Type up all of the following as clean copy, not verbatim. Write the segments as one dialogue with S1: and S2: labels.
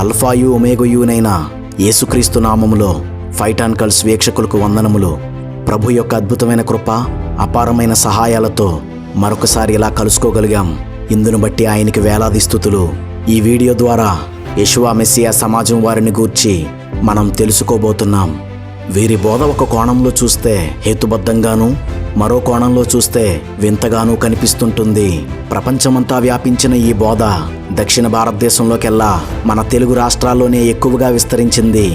S1: అల్ఫాయు ఒమేగయునైన యేసుక్రీస్తు నామములో ఫైటాన్ కల్స్ వీక్షకులకు వందనములు. ప్రభు యొక్క అద్భుతమైన కృప, అపారమైన సహాయాలతో మరొకసారి ఇలా కలుసుకోగలిగాం. ఇందును బట్టి ఆయనకి వేలాది స్తుతులు. ఈ వీడియో ద్వారా యెషువా మెస్సియా సమాజం వారిని గూర్చి మనం తెలుసుకోబోతున్నాం. వీరి బోధ ఒక కోణంలో చూస్తే హేతుబద్ధంగాను, మరో కోణంలో చూస్తే వింతగానూ కనిపిస్తుంటుంది. ప్రపంచమంతా వ్యాపించిన ఈ బోధ దక్షిణ భారతదేశంలోకెల్లా మన తెలుగు రాష్ట్రాల్లోనే ఎక్కువగా విస్తరించింది.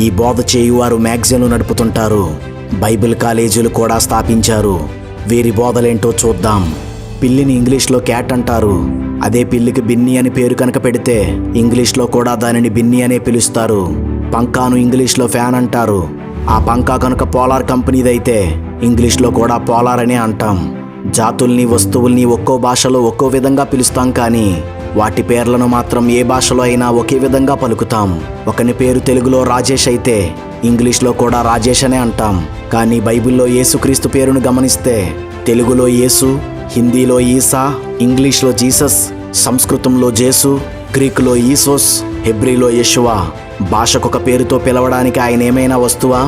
S1: ఈ బోధ చేయువారు మ్యాగజైన్లు నడుపుతుంటారు, బైబిల్ కాలేజీలు కూడా స్థాపించారు. వీరి బోధలేంటో చూద్దాం. పిల్లిని ఇంగ్లీష్లో క్యాట్ అంటారు. అదే పిల్లికి బిన్ని అని పేరు కనుక పెడితే ఇంగ్లీష్లో కూడా దానిని బిన్ని అనే పిలుస్తారు. పంకాను ఇంగ్లీష్లో ఫ్యాన్ అంటారు. ఆ పంకా కనుక పోలార్ కంపెనీదైతే ఇంగ్లీష్లో కూడా పోలార్ అనే అంటాం. జాతుల్ని, వస్తువుల్ని ఒక్కో భాషలో ఒక్కో విధంగా పిలుస్తాం, కానీ వాటి పేర్లను మాత్రం ఏ భాషలో అయినా ఒకే విధంగా పలుకుతాం. ఒకని పేరు తెలుగులో రాజేష్ అయితే ఇంగ్లీష్లో కూడా రాజేష్ అనే అంటాం. కానీ బైబిల్లో యేసుక్రీస్తు పేరును గమనిస్తే తెలుగులో యేసు, హిందీలో ఈసా, ఇంగ్లీష్లో జీసస్, సంస్కృతంలో జేసు, గ్రీకులో ఈసోస్, హెబ్రీలో యెషువా. భాషకొక పేరుతో పిలవడానికి ఆయన ఏమైనా వస్తువా?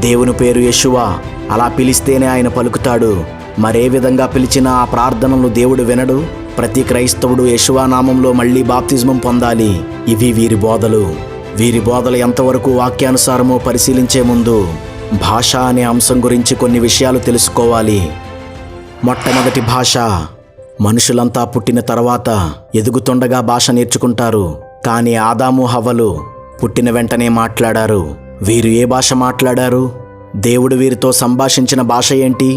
S1: దేవుని పేరు యెషువా. అలా పిలిస్తేనే ఆయన పలుకుతాడు. మరే విధంగా పిలిచినా ఆ ప్రార్థనలు దేవుడు వినడు. ప్రతి క్రైస్తవుడు యెషువా నామంలో మళ్ళీ బాప్తిజమం పొందాలి. ఇవి వీరి బోధలు. వీరి బోధలు ఎంతవరకు వాక్యానుసారమో పరిశీలించే ముందు భాష అనే అంశం గురించి కొన్ని విషయాలు తెలుసుకోవాలి. మొట్టమొదటి భాష. మనుషులంతా పుట్టిన తర్వాత ఎదుగుతుండగా భాష నేర్చుకుంటారు. కానీ ఆదాము హవ్వలు పుట్టిన వెంటనే మాట్లాడారు. వీరు ఏ భాష మాట్లాడారు? దేవుడు వీరితో సంభాషించిన భాష ఏంటి?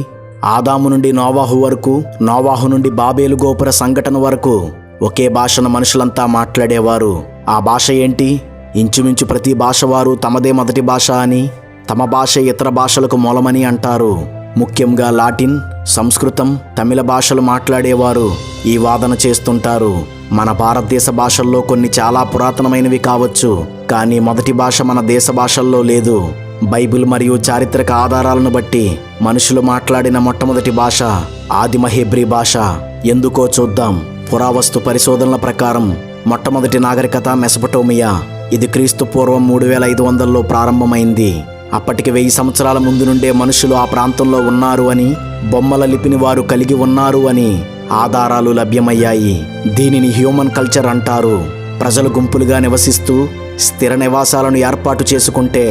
S1: ఆదాము నుండి నోవాహు వరకు, నోవాహు నుండి బాబేలు గోపుర సంఘటన వరకు ఒకే భాషను మనుషులంతా మాట్లాడేవారు. ఆ భాష ఏంటి? ఇంచుమించు ప్రతి భాష వారు తమదే మొదటి భాష అని, తమ భాష ఇతర భాషలకు మూలమని అంటారు. ముఖ్యంగా లాటిన్, సంస్కృతం, తమిళ భాషలు మాట్లాడేవారు ఈ వాదన చేస్తుంటారు. మన భారతదేశ భాషల్లో కొన్ని చాలా పురాతనమైనవి కావచ్చు, కానీ మొదటి భాష మన దేశ భాషల్లో లేదు. బైబిల్ మరియు చారిత్రక ఆధారాలను బట్టి మనుషులు మాట్లాడిన మొట్టమొదటి భాష ఆదిమ హెబ్రీ భాష. ఎందుకో చూద్దాం. పురావస్తు పరిశోధనల ప్రకారం మొట్టమొదటి నాగరికత మెసొపొటేమియా. ఇది క్రీస్తు పూర్వం 3500లో ప్రారంభమైంది. అప్పటికి 1000 సంవత్సరాల ముందు నుండే మనుషులు ఆ ప్రాంతంలో ఉన్నారు అని, బొమ్మల లిపిని వారు కలిగి ఉన్నారు అని ఆధారాలు లభ్యమయ్యాయి. దీనిని హ్యూమన్ కల్చర్ అంటారు. ప్రజలు గుంపులుగా నివసిస్తూ స్థిర నివాసాలను ఏర్పాటు చేసుకుంటే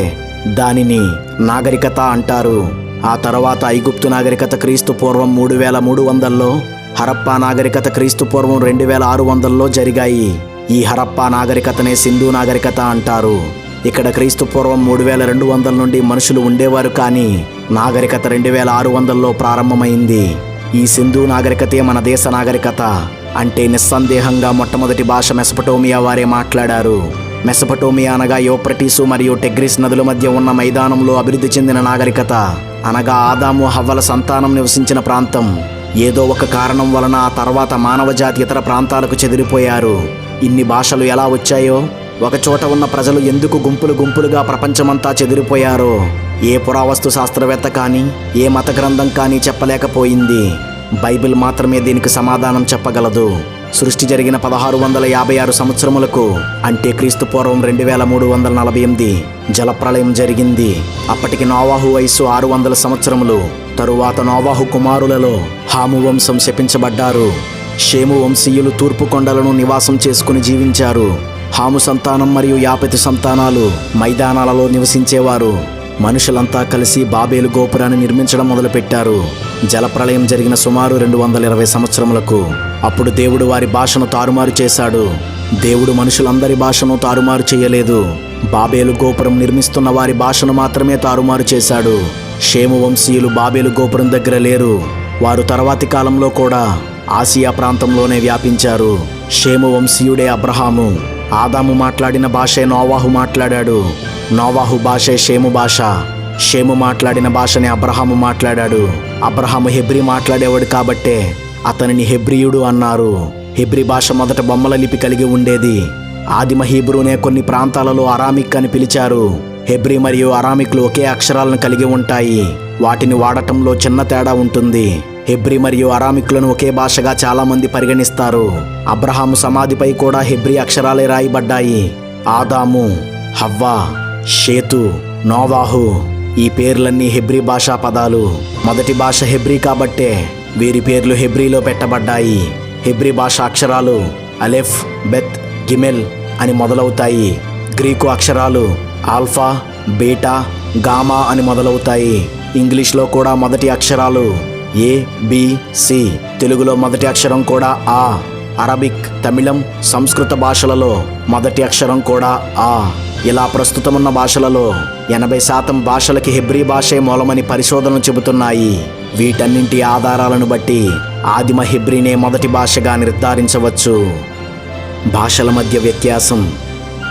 S1: దానిని నాగరికత అంటారు. ఆ తర్వాత ఐగుప్తు నాగరికత క్రీస్తు పూర్వం 3300లో, హరప్పా నాగరికత క్రీస్తు పూర్వం 2600లో జరిగాయి. ఈ హరప్పా నాగరికతనే సింధు నాగరికత అంటారు. ఇక్కడ క్రీస్తు పూర్వం 3200 నుండి మనుషులు ఉండేవారు, కానీ నాగరికత 2600లో ప్రారంభమైంది. ఈ సింధు నాగరికతే మన దేశ నాగరికత. అంటే నిస్సందేహంగా మొట్టమొదటి భాష మెసొపొటేమియా వారే మాట్లాడారు. మెసొపొటేమియా అనగా యూఫ్రటీసు మరియు టెగ్రిస్ నదుల మధ్య ఉన్న మైదానంలో అభివృద్ధి చెందిన నాగరికత. అనగా ఆదాము హవ్వల సంతానం నివసించిన ప్రాంతం. ఏదో ఒక కారణం వలన ఆ తర్వాత మానవ జాతి ఇతర ప్రాంతాలకు చెదిరిపోయారు. ఇన్ని భాషలు ఎలా వచ్చాయో, ఒకచోట ఉన్న ప్రజలు ఎందుకు గుంపులు గుంపులుగా ప్రపంచమంతా చెదిరిపోయారో ఏ పురావస్తు శాస్త్రవేత్త కానీ, ఏ మత గ్రంథం కానీ చెప్పలేకపోయింది. బైబిల్ మాత్రమే దీనికి సమాధానం చెప్పగలదు. సృష్టి జరిగిన 1656 సంవత్సరములకు, అంటే క్రీస్తు పూర్వం 2348 జలప్రళయం జరిగింది. అప్పటికి నోవాహు వయస్సు 600 సంవత్సరములు. తరువాత నోవాహు కుమారులలో హాము వంశం శపించబడ్డారు. షేము వంశీయులు తూర్పు కొండలను నివాసం చేసుకుని జీవించారు. హాము సంతానం మరియు యాపెతు సంతానాలు మైదానాలలో నివసించేవారు. మనుషులంతా కలిసి బాబేలు గోపురాన్ని నిర్మించడం మొదలుపెట్టారు. జలప్రళయం జరిగిన సుమారు 220 సంవత్సరములకు. అప్పుడు దేవుడు వారి భాషను తారుమారు చేశాడు. దేవుడు మనుషులందరి భాషను తారుమారు చేయలేదు. బాబేలు గోపురం నిర్మిస్తున్న వారి భాషను మాత్రమే తారుమారు చేశాడు. షేము వంశీయులు బాబేలు గోపురం దగ్గర లేరు. వారు తర్వాతి కాలంలో కూడా ఆసియా ప్రాంతంలోనే వ్యాపించారు. షేము వంశీయుడే అబ్రహాము. ఆదాము మాట్లాడిన భాషే నోవాహు మాట్లాడాడు. నోవాహు భాషే షేము భాష. షేము మాట్లాడిన భాషనే అబ్రహాము మాట్లాడాడు. అబ్రహాము హెబ్రీ మాట్లాడేవాడు కాబట్టే అతనిని హెబ్రీయుడు అన్నారు. హెబ్రీ భాష మొదట బొమ్మల లిపి కలిగి ఉండేది. ఆదిమ హీబ్రూనే కొన్ని ప్రాంతాలలో అరామిక్ అని పిలిచారు. హెబ్రీ మరియు అరామిక్లు ఒకే అక్షరాలను కలిగి ఉంటాయి. వాటిని వాడటంలో చిన్న తేడా ఉంటుంది. హెబ్రీ మరియు అరామిక్లను ఒకే భాషగా చాలామంది పరిగణిస్తారు. అబ్రహాము సమాధిపై కూడా హెబ్రీ అక్షరాలే రాయబడ్డాయి. ఆదాము, హవ్వ, షేతు, నోవాహు. ఈ పేర్లన్నీ హెబ్రీ భాషా పదాలు. మొదటి భాష హెబ్రీ కాబట్టే వీరి పేర్లు హెబ్రీలో పెట్టబడ్డాయి. హెబ్రీ భాష అక్షరాలు అలెఫ్, బెత్, గిమెల్ అని మొదలవుతాయి. గ్రీకు అక్షరాలు ఆల్ఫా, బీటా, గామా అని మొదలవుతాయి. ఇంగ్లీష్లో కూడా మొదటి అక్షరాలు ఏ, బి, సి. తెలుగులో మొదటి అక్షరం కూడా ఆ. అరబిక్, తమిళం, సంస్కృత భాషలలో మొదటి అక్షరం కూడా ఆ. ఇలా ప్రస్తుతమున్న భాషలలో 80% భాషలకి హెబ్రీ భాషే మూలమని పరిశోధనలు చెబుతున్నాయి. వీటన్నింటి ఆధారాలను బట్టి ఆదిమ హెబ్రీనే మొదటి భాషగా నిర్ధారించవచ్చు. భాషల మధ్య వ్యత్యాసం.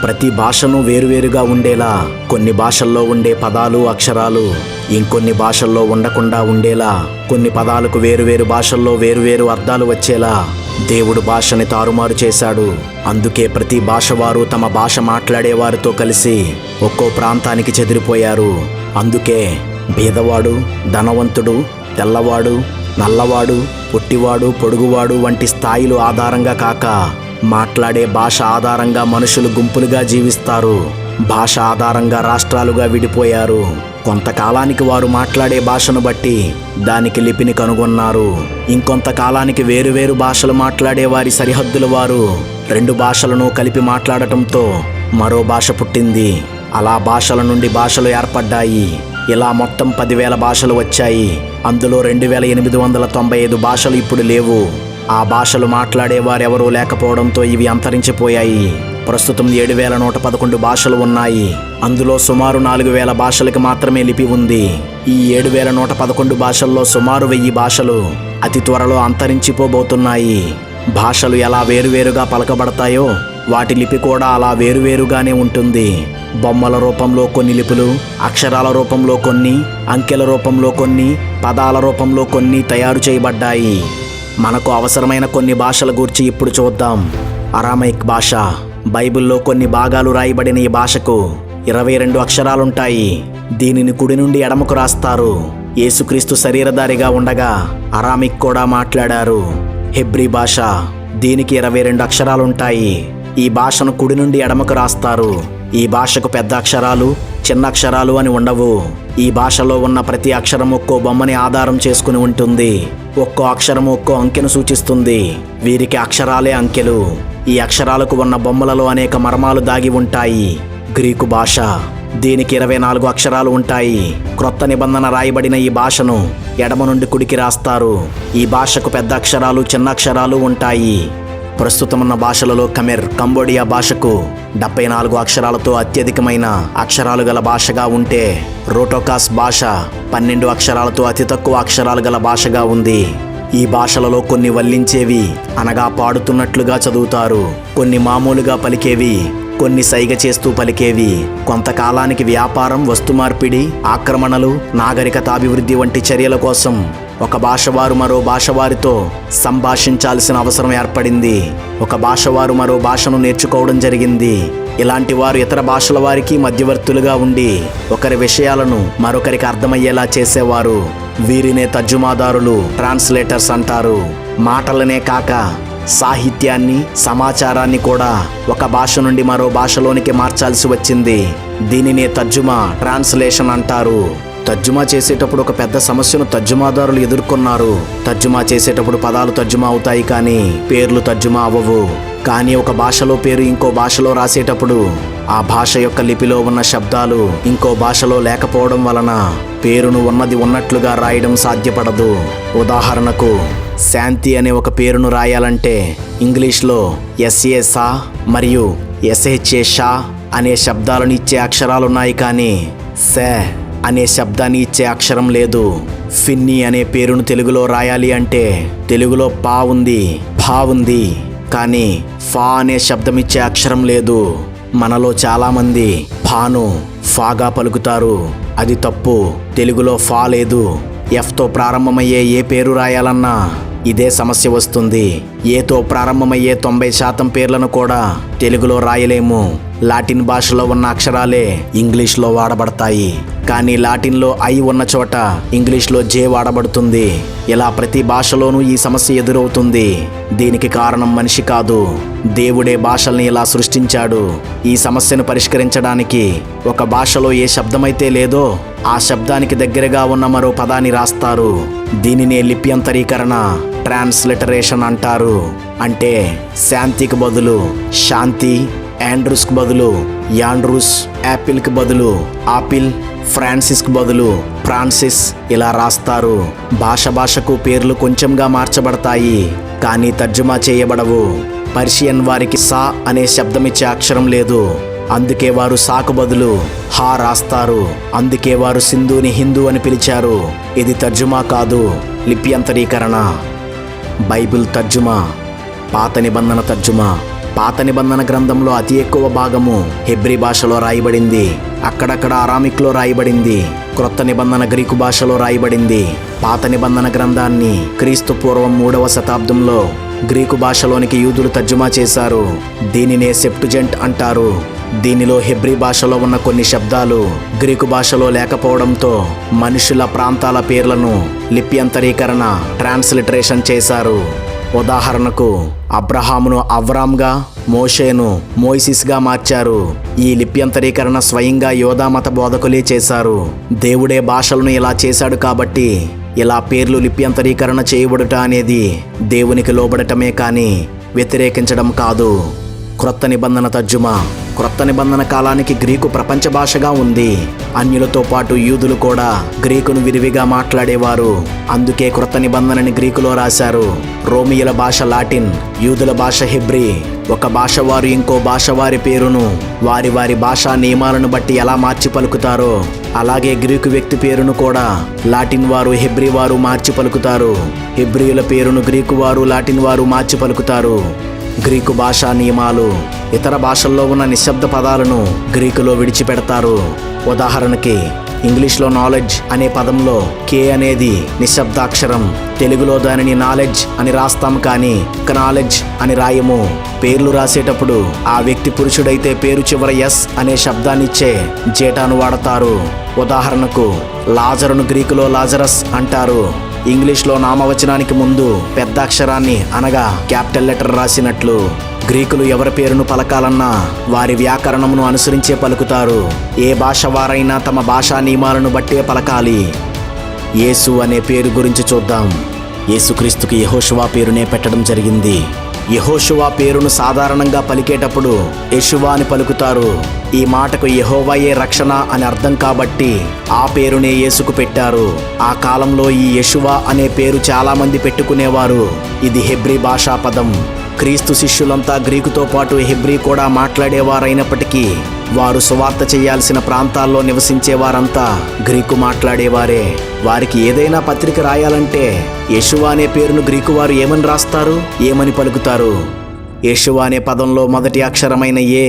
S1: ప్రతి భాషను వేరువేరుగా ఉండేలా కొన్ని భాషల్లో ఉండే పదాలు, అక్షరాలు ఇంకొన్ని భాషల్లో ఉండకుండా ఉండేలా, కొన్ని పదాలకు వేరువేరు భాషల్లో వేరువేరు అర్థాలు వచ్చేలా దేవుడు భాషని తారుమారు చేశాడు. అందుకే ప్రతి భాష వారు తమ భాష మాట్లాడేవారితో కలిసి ఒక్కో ప్రాంతానికి చెదిరిపోయారు. అందుకే బీదవాడు, ధనవంతుడు, తెల్లవాడు, నల్లవాడు, పొట్టివాడు, పొడుగువాడు వంటి స్థాయిలు ఆధారంగా కాక మాట్లాడే భాష ఆధారంగా మనుషులు గుంపులుగా జీవిస్తారు. భాష ఆధారంగా రాష్ట్రాలుగా విడిపోయారు. కొంతకాలానికి వారు మాట్లాడే భాషను బట్టి దానికి లిపిని కనుగొన్నారు. ఇంకొంతకాలానికి వేరువేరు భాషలు మాట్లాడే వారి సరిహద్దుల వారు 2 భాషలను కలిపి మాట్లాడటంతో మరో భాష పుట్టింది. అలా భాషల నుండి భాషలు ఏర్పడ్డాయి. ఇలా మొత్తం 10,000 భాషలు వచ్చాయి. అందులో 2,895 భాషలు ఇప్పుడు లేవు. ఆ భాషలు మాట్లాడేవారెవరూ లేకపోవడంతో ఇవి అంతరించిపోయాయి. ప్రస్తుతం 7,111 భాషలు ఉన్నాయి. అందులో సుమారు 4,000 భాషలకి మాత్రమే లిపి ఉంది. ఈ 7,111 భాషల్లో సుమారు 1000 భాషలు అతి త్వరలో అంతరించిపోబోతున్నాయి. భాషలు ఎలా వేరువేరుగా పలకబడతాయో వాటి లిపి కూడా అలా వేరువేరుగానే ఉంటుంది. బొమ్మల రూపంలో కొన్ని లిపులు, అక్షరాల రూపంలో కొన్ని, అంకెల రూపంలో కొన్ని, పదాల రూపంలో కొన్ని తయారు చేయబడ్డాయి. మనకు అవసరమైన కొన్ని భాషల గురించి ఇప్పుడు చూద్దాం. అరామైక్ భాష. బైబిల్లో కొన్ని భాగాలు రాయబడిన ఈ భాషకు 22 అక్షరాలుంటాయి. దీనిని కుడి నుండి ఎడమకు రాస్తారు. యేసుక్రీస్తు శరీరధారిగా ఉండగా అరామిక్ కూడా మాట్లాడారు. హెబ్రీ భాష. దీనికి 22 అక్షరాలుంటాయి. ఈ భాషను కుడి నుండి ఎడమకు రాస్తారు. ఈ భాషకు పెద్ద అక్షరాలు, చిన్న అక్షరాలు అని ఉండవు. ఈ భాషలో ఉన్న ప్రతి అక్షరం ఒక్కో బొమ్మని ఆధారం చేసుకుని ఉంటుంది. ఒక్కో అక్షరం ఒక్కో అంకెను సూచిస్తుంది. వీరికి అక్షరాలే అంకెలు. ఈ అక్షరాలకు ఉన్న బొమ్మలలో అనేక మర్మాలు దాగి ఉంటాయి. గ్రీకు భాష. దీనికి 24 అక్షరాలు ఉంటాయి. క్రొత్త నిబంధన రాయబడిన ఈ భాషను ఎడమ నుండి కుడికి రాస్తారు. ఈ భాషకు పెద్ద అక్షరాలు, చిన్న అక్షరాలు ఉంటాయి. ప్రస్తుతమున్న భాషలలో ఖమెర్, కంబోడియా భాషకు 74 అక్షరాలతో అత్యధికమైన అక్షరాలు గల భాషగా ఉంటే, రోటోకాస్ భాష 12 అక్షరాలతో అతి తక్కువ అక్షరాలు గల భాషగా ఉంది. ఈ భాషలలో కొన్ని వల్లించేవి అనగా పాడుతున్నట్లుగా చదువుతారు, కొన్ని మామూలుగా పలికేవి, కొన్ని సైగ చేస్తూ పలికేవి. కొంతకాలానికి వ్యాపారం, వస్తు మార్పిడి, ఆక్రమణలు, నాగరికతాభివృద్ధి వంటి చర్యల కోసం ఒక భాషవారు మరో భాషవారితో సంభాషించాల్సిన అవసరం ఏర్పడింది. ఒక భాషవారు మరో భాషను నేర్చుకోవడం జరిగింది. ఇలాంటి వారు ఇతర భాషల వారికి మధ్యవర్తులుగా ఉండి ఒకరి విషయాలను మరొకరికి అర్థమయ్యేలా చేసేవారు. వీరినే తర్జుమాదారులు, ట్రాన్స్లేటర్స్ అంటారు. మాటలనే కాక సాహిత్యాన్ని, సమాచారాన్ని కూడా ఒక భాష నుండి మరో భాషలోనికి మార్చాల్సి వచ్చింది. దీనినే తర్జుమా, ట్రాన్స్లేషన్ అంటారు. తర్జుమా చేసేటప్పుడు ఒక పెద్ద సమస్యను తర్జుమాదారులు ఎదుర్కొన్నారు. తర్జుమా చేసేటప్పుడు పదాలు తర్జుమా అవుతాయి కానీ పేర్లు తర్జుమా అవ్వవు. కానీ ఒక భాషలో పేరు ఇంకో భాషలో రాసేటప్పుడు ఆ భాష యొక్క లిపిలో ఉన్న శబ్దాలు ఇంకో భాషలో లేకపోవడం వలన పేరును ఉన్నది ఉన్నట్లుగా రాయడం సాధ్యపడదు. ఉదాహరణకు శాంతి అనే ఒక పేరును రాయాలంటే ఇంగ్లీష్లో ఎస్ఏ సా మరియు ఎస్హెచ్ఏ షా అనే శబ్దాలను ఇచ్చే అక్షరాలున్నాయి కానీ సే అనే శబ్దాన్ని ఇచ్చే అక్షరం లేదు. ఫిన్నీ అనే పేరును తెలుగులో రాయాలి అంటే తెలుగులో పా ఉంది, ఫా ఉంది, కానీ ఫా అనే శబ్దం ఇచ్చే అక్షరం లేదు. మనలో చాలామంది ఫాను ఫాగా పలుకుతారు. అది తప్పు. తెలుగులో ఫా లేదు. ఎఫ్తో ప్రారంభమయ్యే ఏ పేరు రాయాలన్నా ఇదే సమస్య వస్తుంది. ఏతో ప్రారంభమయ్యే 90% పేర్లను కూడా తెలుగులో రాయలేము. లాటిన్ భాషలో ఉన్న అక్షరాలే ఇంగ్లీష్లో వాడబడతాయి. కానీ లాటిన్లో ఐ ఉన్న చోట ఇంగ్లీష్లో జే వాడబడుతుంది. ఇలా ప్రతి భాషలోనూ ఈ సమస్య ఎదురవుతుంది. దీనికి కారణం మనిషి కాదు, దేవుడే భాషల్ని ఇలా సృష్టించాడు. ఈ సమస్యను పరిష్కరించడానికి ఒక భాషలో ఏ శబ్దమైతే లేదో ఆ శబ్దానికి దగ్గరగా ఉన్న మరో పదాన్ని రాస్తారు. దీనినే లిప్యంతరీకరణ, ట్రాన్స్లిటరేషన్ అంటారు. అంటే శాంతికి బదులు శాంతి, ఆండ్రూస్కి బదులు యాండ్రూస్, యాపిల్కి బదులు ఆపిల్, ఫ్రాన్సిస్కి బదులు ఫ్రాన్సిస్ ఇలా రాస్తారు. భాషకు పేర్లు కొంచెంగా మార్చబడతాయి, కానీ తర్జుమా చేయబడవు. పర్షియన్ వారికి సా అనే శబ్దమిచ్చే అక్షరం లేదు, అందుకే వారు సాకు బదులు హా రాస్తారు. అందుకే వారు సింధుని హిందూ అని పిలిచారు. ఇది తర్జుమా కాదు, లిప్యంతరీకరణ. బైబిల్ తర్జుమా, పాత నిబంధన తర్జుమా. పాత నిబంధన గ్రంథంలో అతి ఎక్కువ భాగము హెబ్రీ భాషలో రాయబడింది. అక్కడక్కడ అరామిక్లో రాయబడింది. క్రొత్త నిబంధన గ్రీకు భాషలో రాయబడింది. పాత నిబంధన గ్రంథాన్ని క్రీస్తు పూర్వం 3వ శతాబ్దంలో గ్రీకు భాషలోనికి యూదులు తర్జుమా చేశారు. దీనినే సెప్టుజెంట్ అంటారు. దీనిలో హెబ్రీ భాషలో ఉన్న కొన్ని శబ్దాలు గ్రీకు భాషలో లేకపోవడంతో మనుషుల, ప్రాంతాల పేర్లను లిప్యంతరీకరణ, ట్రాన్స్లిటరేషన్ చేశారు. ఉదాహరణకు అబ్రహామును అవ్రామ్గా, మోషేను మోయిసిస్గా మార్చారు. ఈ లిప్యంతరీకరణ స్వయంగా యోధా మత బోధకులే చేశారు. దేవుడే భాషలను ఇలా చేశాడు కాబట్టి ఇలా పేర్లు లిప్యంతరీకరణ చేయబడుట అనేది దేవునికి లోబడటమే కానీ వ్యతిరేకించడం కాదు. క్రొత్త నిబంధన తర్జుమా. క్రొత్త నిబంధన కాలానికి గ్రీకు ప్రపంచ భాషగా ఉంది. అన్యులతో పాటు యూదులు కూడా గ్రీకును విరివిగా మాట్లాడేవారు. అందుకే క్రొత్త నిబంధనని గ్రీకులో రాశారు. రోమియుల భాష లాటిన్, యూదుల భాష హెబ్రీ. ఒక భాష వారు ఇంకో భాష వారి పేరును వారి వారి భాషా నియమాలను బట్టి ఎలా మార్చి పలుకుతారో అలాగే గ్రీకు వ్యక్తి పేరును కూడా లాటిన్ వారు, హెబ్రీ వారు మార్చి పలుకుతారు. హెబ్రీయుల పేరును గ్రీకు వారు, లాటిన్ వారు మార్చి పలుకుతారు. గ్రీకు భాషా నియమాలు ఇతర భాషల్లో ఉన్న నిశ్శబ్ద పదాలను గ్రీకులో విడిచిపెడతారు. ఉదాహరణకి ఇంగ్లీష్లో నాలెడ్జ్ అనే పదంలో కే అనేది నిశ్శబ్దాక్షరం. తెలుగులో దానిని నాలెడ్జ్ అని రాస్తాం, కానీ నాలెడ్జ్ అని రాయము. పేర్లు రాసేటప్పుడు ఆ వ్యక్తి పురుషుడైతే పేరు చివర ఎస్ అనే శబ్దాన్నిచ్చే జేటాను వాడతారు. ఉదాహరణకు లాజరును గ్రీకులో లాజరస్ అంటారు. ఇంగ్లీష్లో నామవచనానికి ముందు పెద్ద అక్షరాన్ని అనగా క్యాపిటల్ లెటర్ రాసినట్లు గ్రీకులు ఎవరి పేరును పలకాలన్నా వారి వ్యాకరణమును అనుసరించే పలుకుతారు. ఏ భాష వారైనా తమ భాషా నియమాలను బట్టే పలకాలి. యేసు అనే పేరు గురించి చూద్దాం. యేసుక్రీస్తుకి యెహోషువ పేరునే పెట్టడం జరిగింది. యెహోషువ పేరును సాధారణంగా పలికేటప్పుడు యెషువా అని పలుకుతారు. ఈ మాటకు యెహోవాయే రక్షణ అని అర్థం కాబట్టి ఆ పేరునే యేసుకు పెట్టారు. ఆ కాలంలో ఈ యెషువ అనే పేరు చాలా మంది పెట్టుకునేవారు. ఇది హెబ్రీ భాషా పదం. క్రీస్తు శిష్యులంతా గ్రీకుతో పాటు హెబ్రీ కూడా మాట్లాడేవారైనప్పటికీ వారు సువార్త చేయాల్సిన ప్రాంతాల్లో నివసించే వారంతా గ్రీకు మాట్లాడేవారే. వారికి ఏదైనా పత్రిక రాయాలంటే యెషువ అనే పేరును గ్రీకు వారు ఏమని రాస్తారు, ఏమని పలుకుతారు? యెషువ అనే పదంలో మొదటి అక్షరమైన ఏ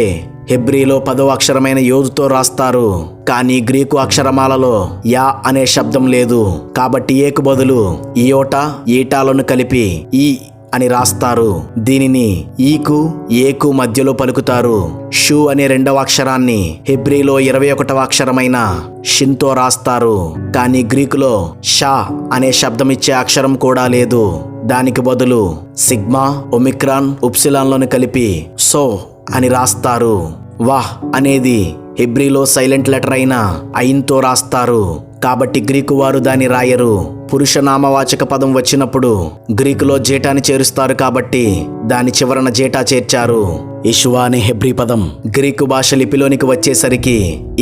S1: హెబ్రీలో 10వ అక్షరమైన యోదుతో రాస్తారు. కానీ గ్రీకు అక్షరమాలలో యా అనే శబ్దం లేదు. కాబట్టి ఏకు బదులు ఇయోటా, ఈటాలను కలిపి ఈ అని రాస్తారు. దీనిని ఈకు, ఏకు మధ్యలో పలుకుతారు. షూ అనే 2వ అక్షరాన్ని హెబ్రీలో 21వ అక్షరమైన షిన్తో రాస్తారు. కానీ గ్రీకులో షా అనే శబ్దమిచ్చే అక్షరం కూడా లేదు. దానికి బదులు సిగ్మా, ఒమిక్రాన్, ఉప్సిలాన్లను కలిపి సో అని రాస్తారు. వాహ్ అనేది హెబ్రీలో సైలెంట్ లెటర్ అయిన ఐన్తో రాస్తారు. కాబట్టి గ్రీకు వారు దాన్ని రాయరు. పురుష నామవాచక పదం వచ్చినప్పుడు గ్రీకులో జేటాని చేరుస్తారు కాబట్టి దాని చివరన జేటా చేర్చారు. యెషువ అనే హెబ్రీ పదం గ్రీకు భాష లిపిలోనికి వచ్చేసరికి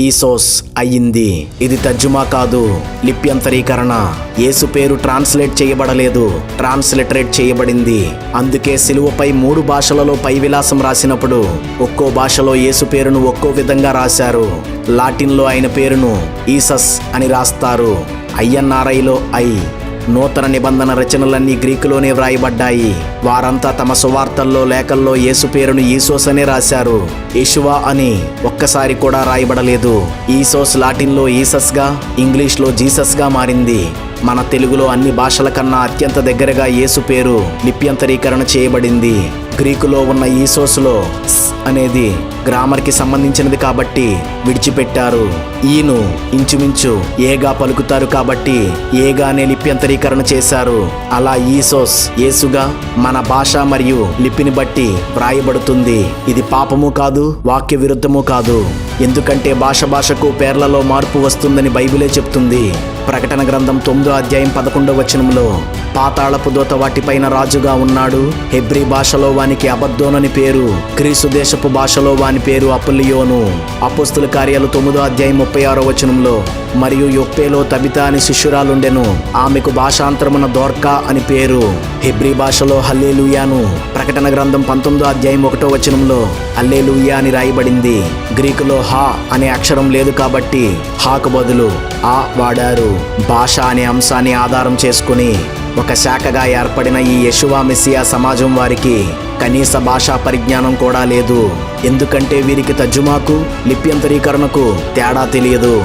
S1: ఈసోస్ అయ్యింది. ఇది తర్జుమా కాదు, లిప్యంతరీకరణ. యేసు పేరు ట్రాన్స్లేట్ చేయబడలేదు, ట్రాన్స్లిటరేట్ చేయబడింది. అందుకే సిలువపై 3 భాషలలో పై విలాసం రాసినప్పుడు ఒక్కో భాషలో యేసు పేరును ఒక్కో విధంగా రాశారు. లాటిన్లో ఆయన పేరును ఈసస్ అని రాస్తారు. ఐఎన్ఆర్ఐలో ఐ. నూతన నిబంధన రచనలన్నీ గ్రీకులోనే వ్రాయబడ్డాయి. వారంతా తమ సువార్తల్లో, లేఖల్లో యేసు పేరును ఈసోస్ అనే రాశారు. యెషువ అని ఒక్కసారి కూడా రాయబడలేదు. ఈసోస్ లాటిన్లో ఈసస్గా, ఇంగ్లీష్లో జీసస్గా మారింది. మన తెలుగులో అన్ని భాషల కన్నా అత్యంత దగ్గరగా యేసు పేరు లిప్యంతరీకరణ చేయబడింది. గ్రీకులో ఉన్న ఈసోస్లో స్ అనేది గ్రామర్కి సంబంధించినది కాబట్టి విడిచిపెట్టారు. ఈను ఇంచుమించు ఏగా పలుకుతారు కాబట్టి ఏగా అనే లిప్యంతరీకరణ చేశారు. అలా ఈసోస్ యేసుగా మన భాష మరియు లిపిని బట్టి వ్రాయబడుతుంది. ఇది పాపము కాదు, వాక్య విరుద్ధము కాదు. ఎందుకంటే భాషకు పేర్లలో మార్పు వస్తుందని బైబిలే చెప్తుంది. ప్రకటన గ్రంథం 9వ అధ్యాయం 11వ వచనంలో పాతాళపు దూత వాటిపైన రాజుగా ఉన్నాడు. హెబ్రీ భాషలో వానికి అబద్దోనని పేరు, గ్రీసు దేశపు భాషలో వాని పేరు అపుల్లియోను. అపోస్తుల కార్యాలు 9వ అధ్యాయం 36వ వచనంలో మరియు యొప్పేలో తబితా అని శిష్యురాలుండెను, ఆమెకు భాషాంతరమున దోర్కా అని పేరు. హెబ్రీ భాషలో హల్లెలూయాను ప్రకటన గ్రంథం 19వ అధ్యాయం 1వ వచనంలో హల్లెలూయా అని రాయబడింది. గ్రీకులో హా అనే అక్షరం లేదు కాబట్టి హాకు బదులు ఆ వాడారు. భాష అనే అంశాన్ని ఆధారం చేసుకుని ఒక శాఖగా ఏర్పడిన ఈ యెషువా మెస్సియా సమాజం వారికి కనీస భాషా పరిజ్ఞానం కూడా లేదు. ఎందుకంటే వీరికి తర్జుమాకు లిప్యంతరీకరణకు తేడా తెలియదు.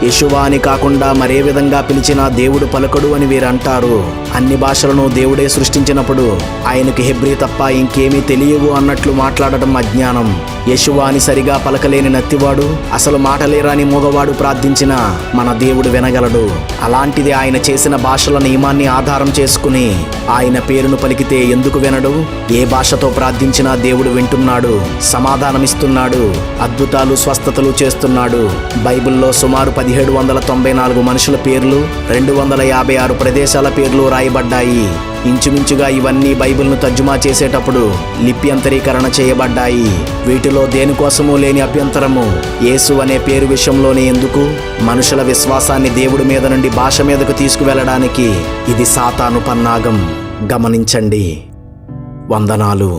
S1: యెషువా అని కాకుండా మరే విధంగా పిలిచినా దేవుడు పలకడు అని వీరంటారు. అన్ని భాషలను దేవుడే సృష్టించినప్పుడు ఆయనకి హెబ్రీ తప్ప ఇంకేమీ తెలియవు అన్నట్లు మాట్లాడటం అజ్ఞానం. యెషువా అని సరిగా పలకలేని నత్తివాడు, అసలు మాటలేరాని మూగవాడు ప్రార్థించినా మన దేవుడు వినగలడు. అలాంటిది ఆయన చేసిన భాషల నియమాన్ని ఆధారం చేసుకుని ఆయన పేరును పలికితే ఎందుకు వినడు? ఏ భాషతో ప్రార్థించినా దేవుడు వింటున్నాడు, సమాధానమిస్తున్నాడు, అద్భుతాలు స్వస్థతలు చేస్తున్నాడు. బైబిల్లో సుమారు 1794 మనుషుల పేర్లు, 256 ప్రదేశాల పేర్లు రాయబడ్డాయి. ఇంచుమించుగా ఇవన్నీ బైబిల్ను తర్జుమా చేసేటప్పుడు లిప్యంతరీకరణ చేయబడ్డాయి. వీటిలో దేనికోసమూ లేని అభ్యంతరము యేసు అనే పేరు విషయంలోనే ఎందుకు? మనుషుల విశ్వాసాన్ని దేవుడి మీద నుండి భాష మీదకు తీసుకువెళ్ళడానికి ఇది సాతాను పన్నాగం. గమనించండి. వందనాలు.